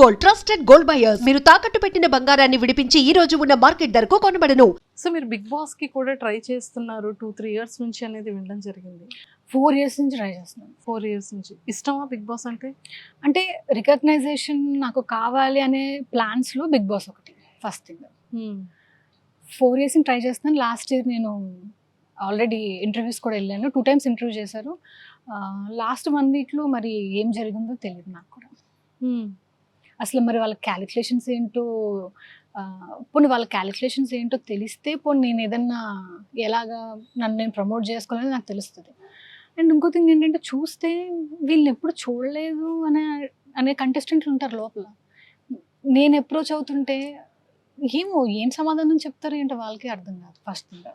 Gold, trusted gold buyers. మీరు తాకట్టు పెట్టిన బంగారాన్ని విడిపించి ఈ రోజు ఉన్న మార్కెట్ ధరకు కొనబడను. సో మీరు బిగ్ బాస్ కి కూడా ట్రై చేస్తున్నారు 2-3 ఇయర్స్ నుంచి అనేది వినడం జరిగింది. 4 years నుంచి ట్రై చేస్తున్నాను. 4 ఇయర్స్ నుంచి ఇష్టమా బిగ్ బాస్ అంటే? అంటే రికగ్నైజేషన్ నాకు కావాలి అనే ప్లాన్స్లో బిగ్ బాస్ ఒకటి ఫస్ట్ థింగ్. 4 years ట్రై చేస్తున్నాను. లాస్ట్ ఇయర్ నేను ఆల్రెడీ ఇంటర్వ్యూస్ కూడా వెళ్ళాను. 2 times ఇంటర్వ్యూ చేశారు. లాస్ట్ 1 weekలో మరి ఏం జరిగిందో తెలియదు నాకు కూడా. అసలు మరి వాళ్ళ క్యాలిక్యులేషన్స్ ఏంటో, పోనీ వాళ్ళ క్యాలిక్యులేషన్స్ ఏంటో తెలిస్తే పోనీ నేను ఏదన్నా ఎలాగా నన్ను నేను ప్రమోట్ చేసుకోవాలని నాకు తెలుస్తుంది. అండ్ ఇంకో థింగ్ ఏంటంటే చూస్తే వీళ్ళని ఎప్పుడు చూడలేదు అనే కంటెస్టెంట్లు ఉంటారు లోపల. నేను అప్రోచ్ అవుతుంటే ఏం సమాధానం చెప్తారు ఏంటో వాళ్ళకి అర్థం కాదు ఫస్ట్ థింగ్.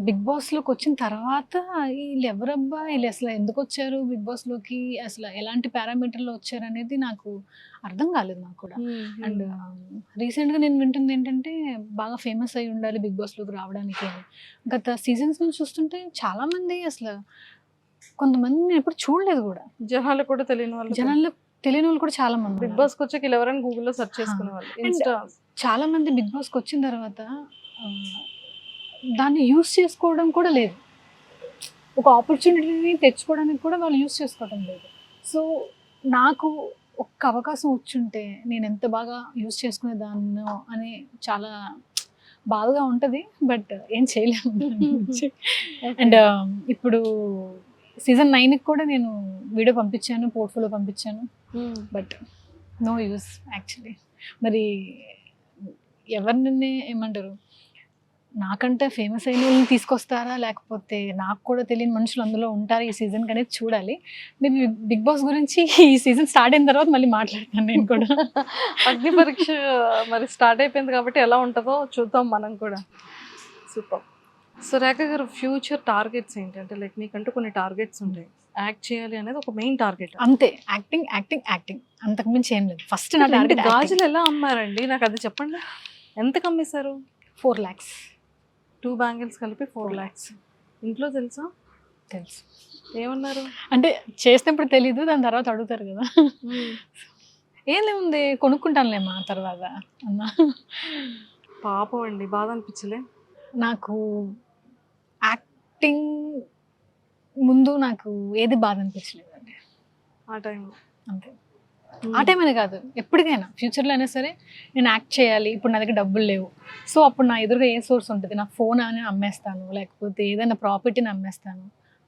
బిగ్ బాస్లోకి వచ్చిన తర్వాత వీళ్ళు ఎవరబ్బా, వీళ్ళు అసలు ఎందుకు వచ్చారు బిగ్ బాస్లోకి, అసలు ఎలాంటి పారామీటర్లో వచ్చారు అనేది నాకు అర్థం కాలేదు నాకు కూడా. అండ్ రీసెంట్గా నేను వింటుంది ఏంటంటే బాగా ఫేమస్ అయి ఉండాలి బిగ్ బాస్లోకి రావడానికి అని. గత సీజన్స్ నుంచి చూస్తుంటే చాలామంది అసలు కొంతమంది నేను ఎప్పుడు చూడలేదు కూడా. జనాలు కూడా తెలియని వాళ్ళు కూడా చాలా మంది బిగ్ బాస్కి వచ్చాక వీళ్ళు ఎవరైనా గూగుల్లో సెర్చ్ చేసుకునే వాళ్ళు. చాలా మంది బిగ్ బాస్కి వచ్చిన తర్వాత దాన్ని యూస్ చేసుకోవడం కూడా లేదు. ఒక ఆపర్చునిటీని తెచ్చుకోవడానికి కూడా వాళ్ళు యూస్ చేసుకోవడం లేదు. సో నాకు ఒక్క అవకాశం వచ్చుంటే నేను ఎంత బాగా యూస్ చేసుకునేదాన్నో అని చాలా బాధగా ఉంటుంది. బట్ ఏం చేయలేము. అండ్ ఇప్పుడు సీజన్ 9కి కూడా నేను వీడియో పంపించాను, పోర్ట్ఫోలియో పంపించాను. But no use actually. మరి ఎవరిని ఏమంటారు, నాకంటే ఫేమస్ అయిన వాళ్ళని తీసుకొస్తారా లేకపోతే నాకు కూడా తెలియని మనుషులు అందులో ఉంటారా ఈ సీజన్కి అనేది చూడాలి. నేను బిగ్ బాస్ గురించి ఈ సీజన్ స్టార్ట్ అయిన తర్వాత మళ్ళీ మాట్లాడతాను నేను కూడా. అగ్ని పరీక్ష మరి స్టార్ట్ అయిపోయింది కాబట్టి ఎలా ఉంటుందో చూద్దాం మనం కూడా. సూపర్. సో రేఖ గారు, ఫ్యూచర్ టార్గెట్స్ ఏంటి? అంటే లైక్ మీకంటూ కొన్ని టార్గెట్స్ ఉంటాయి. యాక్ట్ చేయాలి అనేది ఒక మెయిన్ టార్గెట్. అంతే, యాక్టింగ్ యాక్టింగ్ యాక్టింగ్, అంతకుమించి ఏం లేదు. ఫస్ట్ నా టార్గెట్. గాజులు ఎలా అమ్మారండి నాకు అది చెప్పండి. ఎంతకు అమ్మేశారు? 4 lakhs. 2 బ్యాంగిల్స్ కలిపి 4 lakhs. ఇంట్లో తెలుసా? తెలుసు. ఏమన్నారు? అంటే చేసినప్పుడు తెలీదు, దాని తర్వాత అడుగుతారు కదా. ఏం ఉంది కొనుక్కుంటానులేమా తర్వాత అన్నా. పాపం అండి, బాధ అనిపించలే? నాకు యాక్టింగ్ ముందు నాకు ఏది బాధ అనిపించలేదండి ఆ టైంలో. అంతే. ఆ టైం అనే కాదు, ఎప్పటికైనా ఫ్యూచర్లో అయినా సరే నేను యాక్ట్ చేయాలి. ఇప్పుడు నా దగ్గర డబ్బులు లేవు, సో అప్పుడు నా ఎదురుగా ఏ సోర్స్ ఉంటుంది, నా ఫోన్ అని అమ్మేస్తాను, లేకపోతే ఏదైనా ప్రాపర్టీని అమ్మేస్తాను,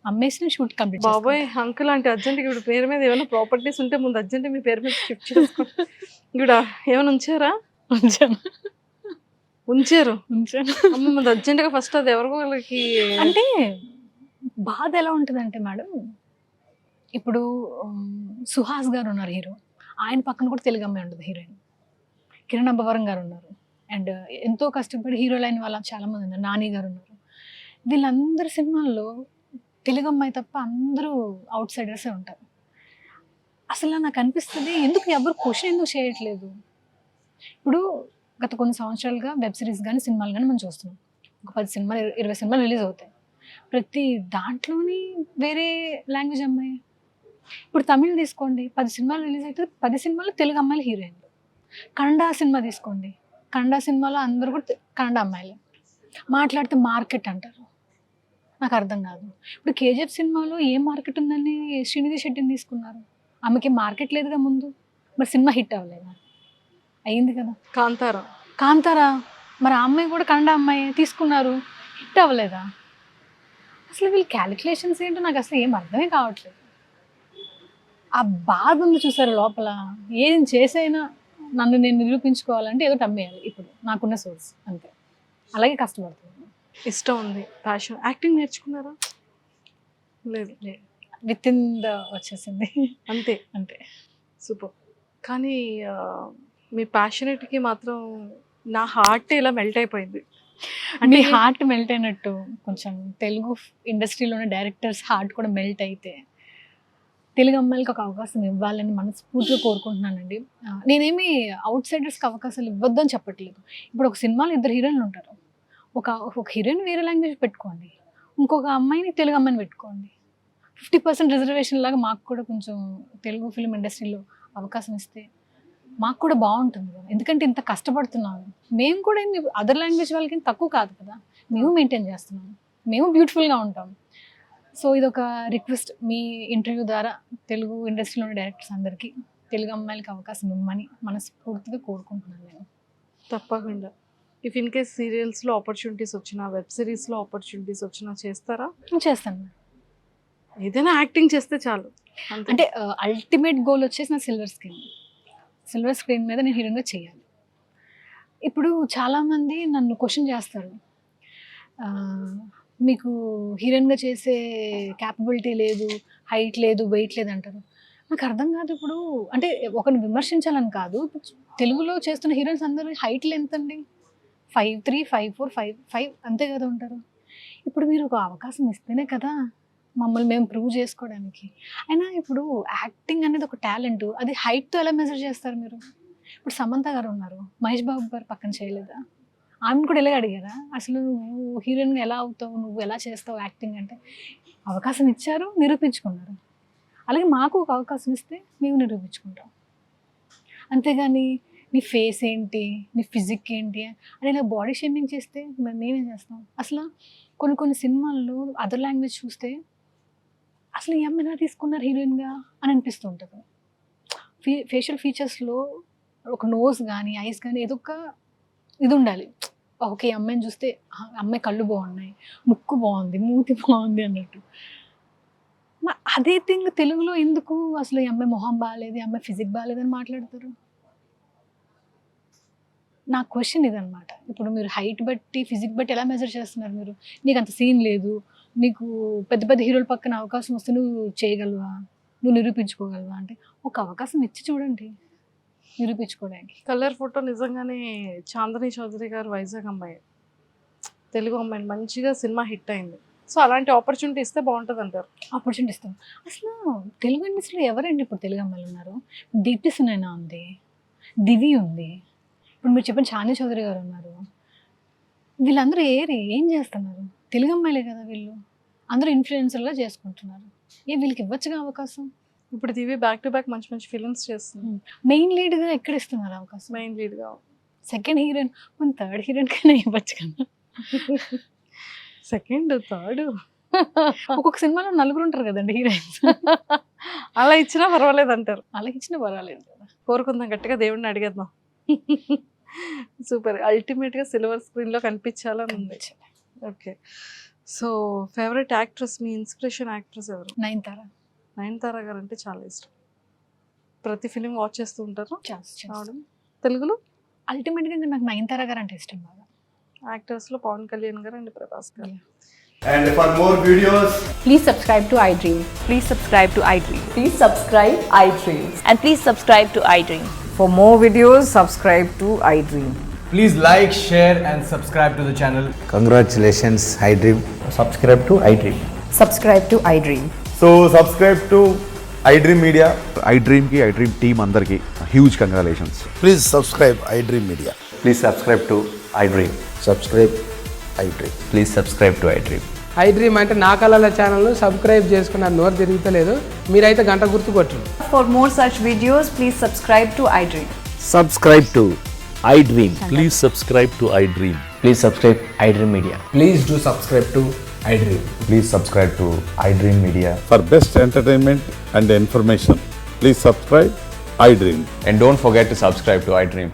అమ్మేసి షూట్ కంప్లీట్. బాబోయ్ అంకుల్, అంటే అర్జెంట్గా ఇప్పుడు పేరు మీద ఏమైనా ప్రాపర్టీస్ ఉంటే ముందు అర్జెంట్ మీ పేరు మీద షిఫ్ట్ చేసుకో. ఇక్కడ ఏమైనా ఉంచారా? ఉంచారు. అమ్మ ముందు అర్జెంట్గా ఫస్ట్ అది ఎవరికో వాళ్ళకి. అంటే బాధ ఎలా ఉంటుందంటే మేడం, ఇప్పుడు సుహాస్ గారు ఉన్నారు హీరో, ఆయన పక్కన కూడా తెలుగు అమ్మాయి ఉంటుంది హీరోయిన్. కిరణ్ అబ్బవరం గారు ఉన్నారు. అండ్ ఎంతో కష్టపడి హీరోలు అయిన వాళ్ళు చాలామంది ఉన్నారు. నాని గారు ఉన్నారు. వీళ్ళందరి సినిమాల్లో తెలుగు అమ్మాయి తప్ప అందరూ అవుట్ సైడర్సే ఉంటారు. అసలు నాకు అనిపిస్తుంది ఎందుకు ఎవరు క్వశ్చన్ ఎందుకు చేయట్లేదు. ఇప్పుడు గత కొన్ని సంవత్సరాలుగా వెబ్ సిరీస్ కానీ సినిమాలు కానీ మనం చూస్తున్నాం. ఒక 10 సినిమాలు 20 సినిమాలు రిలీజ్ అవుతాయి. ప్రతి దాంట్లోని వేరే లాంగ్వేజ్ అమ్మాయి. ఇప్పుడు తమిళ్ తీసుకోండి, 10 సినిమాలు రిలీజ్ అవుతుంది, 10 సినిమాలు తెలుగు అమ్మాయిలు హీరోయిన్లు. కన్నడ సినిమా తీసుకోండి, కన్నడ సినిమాలో అందరూ కూడా కన్నడ అమ్మాయిలే. మాట్లాడితే మార్కెట్ అంటారు, నాకు అర్థం కాదు. ఇప్పుడు కేజీఎఫ్ సినిమాలో ఏం మార్కెట్ ఉందని శ్రీనిధి శెట్టిని తీసుకున్నారు. ఆమెకి మార్కెట్ లేదుగా ముందు, మరి సినిమా హిట్ అవ్వలేదా? అయ్యింది కదా. కాంతారా మరి ఆ అమ్మాయి కూడా కన్నడ అమ్మాయి తీసుకున్నారు, హిట్ అవ్వలేదా? అసలు వీళ్ళు క్యాలిక్యులేషన్స్ ఏంటో నాకు అసలు ఏం అర్థమే కావట్లేదు. ఆ బాధ ఉంది చూసారు లోపల. ఏం చేసైనా నన్ను నేను నిరూపించుకోవాలంటే ఏదో అమ్మేయాలి ఇప్పుడు నాకున్న సోర్స్, అంతే. అలాగే కష్టపడుతున్నాను. ఇష్టం ఉంది, ప్యాషన్. యాక్టింగ్ నేర్చుకున్నారా? లేదు. విత్ ఇన్ ద వచ్చేసింది అంతే. అంతే. సూపర్. కానీ మీ ప్యాషనేట్కి మాత్రం నా హార్ట్ ఇలా మెల్ట్ అయిపోయింది. మీ హార్ట్ మెల్ట్ అయినట్టు కొంచెం తెలుగు ఇండస్ట్రీలోని డైరెక్టర్స్ హార్ట్ కూడా మెల్ట్ అయితే తెలుగు అమ్మాయిలకి ఒక అవకాశం ఇవ్వాలని మనస్ఫూర్తిగా కోరుకుంటున్నానండి. నేనేమి అవుట్ సైడర్స్కి అవకాశాలు ఇవ్వద్దని చెప్పట్లేదు. ఇప్పుడు ఒక సినిమాలో 2 హీరోయిన్లు ఉంటారు. ఒక హీరోయిన్ వేరే లాంగ్వేజ్ పెట్టుకోండి, ఇంకొక అమ్మాయిని తెలుగు అమ్మాయిని పెట్టుకోండి. 50% రిజర్వేషన్ లాగా మాకు కూడా కొంచెం తెలుగు ఫిలిం ఇండస్ట్రీలో అవకాశం ఇస్తే మాకు కూడా బాగుంటుంది కదా, ఎందుకంటే ఇంత కష్టపడుతున్నాము మేము కూడా అదర్ లాంగ్వేజ్ వాళ్ళకి తక్కువ కాదు కదా, మేము మెయింటైన్ చేస్తున్నాము, మేము బ్యూటిఫుల్గా ఉంటాం. సో ఇది ఒక రిక్వెస్ట్ మీ ఇంటర్వ్యూ ద్వారా తెలుగు ఇండస్ట్రీలో ఉన్న డైరెక్టర్స్ అందరికీ తెలుగు అమ్మాయిలకి అవకాశం ఇవ్వమని మనస్ఫూర్తిగా కోరుకుంటున్నాను నేను. తప్పకుండా. ఇఫ్ ఇన్ కేస్ సీరియల్స్లో ఆపర్చునిటీస్ వచ్చినా, వెబ్ సిరీస్లో ఆపర్చునిటీస్ వచ్చినా చేస్తారా? నేను చేస్తాను మేడం. ఏదైనా యాక్టింగ్ చేస్తే చాలు అంతే. అంటే అల్టిమేట్ గోల్ వచ్చేసి నా సిల్వర్ స్క్రీన్ మీద నేను హీరోయిన్గా చేయాలి. ఇప్పుడు చాలామంది నన్ను క్వశ్చన్ చేస్తారు, మీకు హీరోయిన్గా చేసే క్యాపబిలిటీ లేదు, హైట్ లేదు, వెయిట్ లేదు అంటారు. నాకు అర్థం కాదు. ఇప్పుడు అంటే ఒకరిని విమర్శించాలని కాదు, తెలుగులో చేస్తున్న హీరోయిన్స్ అందరూ హైట్లు ఎంతండి? 5'3", 5'4", 5'5" అంతే కదా ఉంటారు. ఇప్పుడు మీరు ఒక అవకాశం ఇస్తేనే కదా మమ్మల్ని మేము ప్రూవ్ చేసుకోవడానికి. అయినా ఇప్పుడు యాక్టింగ్ అనేది ఒక టాలెంట్, అది హైట్తో ఎలా మెజర్ చేస్తారు మీరు? ఇప్పుడు సమంత గారు ఉన్నారు, మహేష్ బాబు గారు పక్కన చేయలేదా? ఆమెను కూడా ఇలాగ అడిగారా, అసలు నువ్వు హీరోయిన్గా ఎలా అవుతావు, నువ్వు ఎలా చేస్తావు యాక్టింగ్ అంటే? అవకాశం ఇచ్చారు, నిరూపించుకున్నారు. అలాగే మాకు ఒక అవకాశం ఇస్తే మేము నిరూపించుకుంటాం. అంతేగాని నీ ఫేస్ ఏంటి, నీ ఫిజిక్ ఏంటి అని ఇలా బాడీ షేమింగ్ చేస్తే మరి మేమేం చేస్తాం? అసలు కొన్ని సినిమాల్లో అదర్ లాంగ్వేజ్ చూస్తే అసలు ఈ అమ్మాయి ఎలా తీసుకున్నారు హీరోయిన్గా అని అనిపిస్తూ ఉంటుంది. ఫేషియల్ ఫీచర్స్లో ఒక నోస్ కానీ ఐస్ కానీ ఏదో ఒక ఇది ఉండాలి. ఓకే, అమ్మాయిని చూస్తే అమ్మాయి కళ్ళు బాగున్నాయి, ముక్కు బాగుంది, మూతి బాగుంది అన్నట్టు. అదే థింగ్ తెలుగులో ఎందుకు అసలు ఈ అమ్మాయి మొహం బాగాలేదు, ఈ అమ్మాయి ఫిజిక్ బాగాలేదని మాట్లాడతారు? నా క్వశ్చన్ ఇదనమాట. ఇప్పుడు మీరు హైట్ బట్టి ఫిజిక్ బట్టి ఎలా మెజర్ చేస్తున్నారు మీరు? నీకు అంత సీన్ లేదు, నీకు పెద్ద పెద్ద హీరోల పక్కన అవకాశం వస్తే నువ్వు చేయగలవా, నువ్వు నిరూపించుకోగలవా అంటే ఒక అవకాశం ఇచ్చి చూడండి నిరూపించుకోవడానికి. కలర్ ఫోటో నిజంగానే చాందనీ చౌదరి గారు వైజాగ్ అమ్మాయి, తెలుగు అమ్మాయి, మంచిగా సినిమా హిట్ అయింది. సో అలాంటి ఆపర్చునిటీ ఇస్తే బాగుంటుంది అంటారు. ఆపర్చునిటీ ఇస్తాం. అసలు తెలుగు ఇండస్ట్రీలో ఎవరండి ఇప్పుడు తెలుగు అమ్మాయిలు ఉన్నారు? దీప్తి సునైనా ఉంది, దివి ఉంది, ఇప్పుడు మీరు చెప్పిన చాందనీ చౌదరి గారు ఉన్నారు. వీళ్ళందరూ ఏం చేస్తున్నారు? తెలుగు అమ్మాయిలే కదా వీళ్ళు, అందరూ ఇన్ఫ్లుయెన్సర్గా చేసుకుంటున్నారు. వీళ్ళకి ఇవ్వచ్చుగా అవకాశం. ఇప్పుడు దివి బ్యాక్ టు బ్యాక్ మంచి మంచి ఫిల్మ్స్ చేస్తుంది. మెయిన్ లీడ్గా ఎక్కడ ఇస్తున్నారు అవకాశం? మెయిన్ లీడ్గా. సెకండ్ హీరోయిన్, మన థర్డ్ హీరోయిన్ కన్నా ఇవ్వచ్చు కదా. సెకండ్, థర్డ్ ఒక్కొక్క సినిమాలో నలుగురు ఉంటారు కదండి హీరోయిన్స్. అలా ఇచ్చినా పర్వాలేదు అంటారు. అలా ఇచ్చినా పర్వాలేదు కదా. కోరుకుందాం, గట్టిగా దేవుడిని అడిగేద్దాం. సూపర్. అల్టిమేట్గా సిల్వర్ స్క్రీన్లో కనిపించాలని ఉంది. ఓకే. సో ఫేవరెట్ యాక్ట్రెస్, మీ ఇన్స్పిరేషన్ యాక్ట్రెస్ ఎవరు? నయనతార గారు అంటే చాలా ఇష్టం. ప్రతి ఫిలిం వాచ్ చేస్తూ ఉంటారు. తెలుగులో అల్టిమేట్గా నాకు నయనతార గారు అంటే ఇష్టం బాగా. యాక్టర్స్లో పవన్ కళ్యాణ్ గారు అండ్ ప్రభాస్ గారు. And for more videos, Please subscribe to iDream. Please subscribe to iDream. Please subscribe iDream. And please subscribe to iDream. For more videos, subscribe to iDream. please like, share and subscribe to the channel. Congratulations, iDream. Subscribe to iDream. Subscribe to iDream. So subscribe to iDream Media. iDream ki iDream team andarki huge congratulations. Please subscribe iDream Media. Please subscribe to iDream. Subscribe iDream. Please subscribe to iDream. iDream అంటే నా కళల ఛానల్ను subscribe చేసుకున్న నోరు తిరుగుతలేదు, మీరైతే గంట గుర్తు కొట్టండి. For more such videos, please subscribe to iDream. Subscribe to iDream. Please subscribe to iDream. Please subscribe iDream Media. Please do subscribe to iDream. Please subscribe to iDream Media. For best entertainment and information, please subscribe iDream. And don't forget to subscribe to iDream.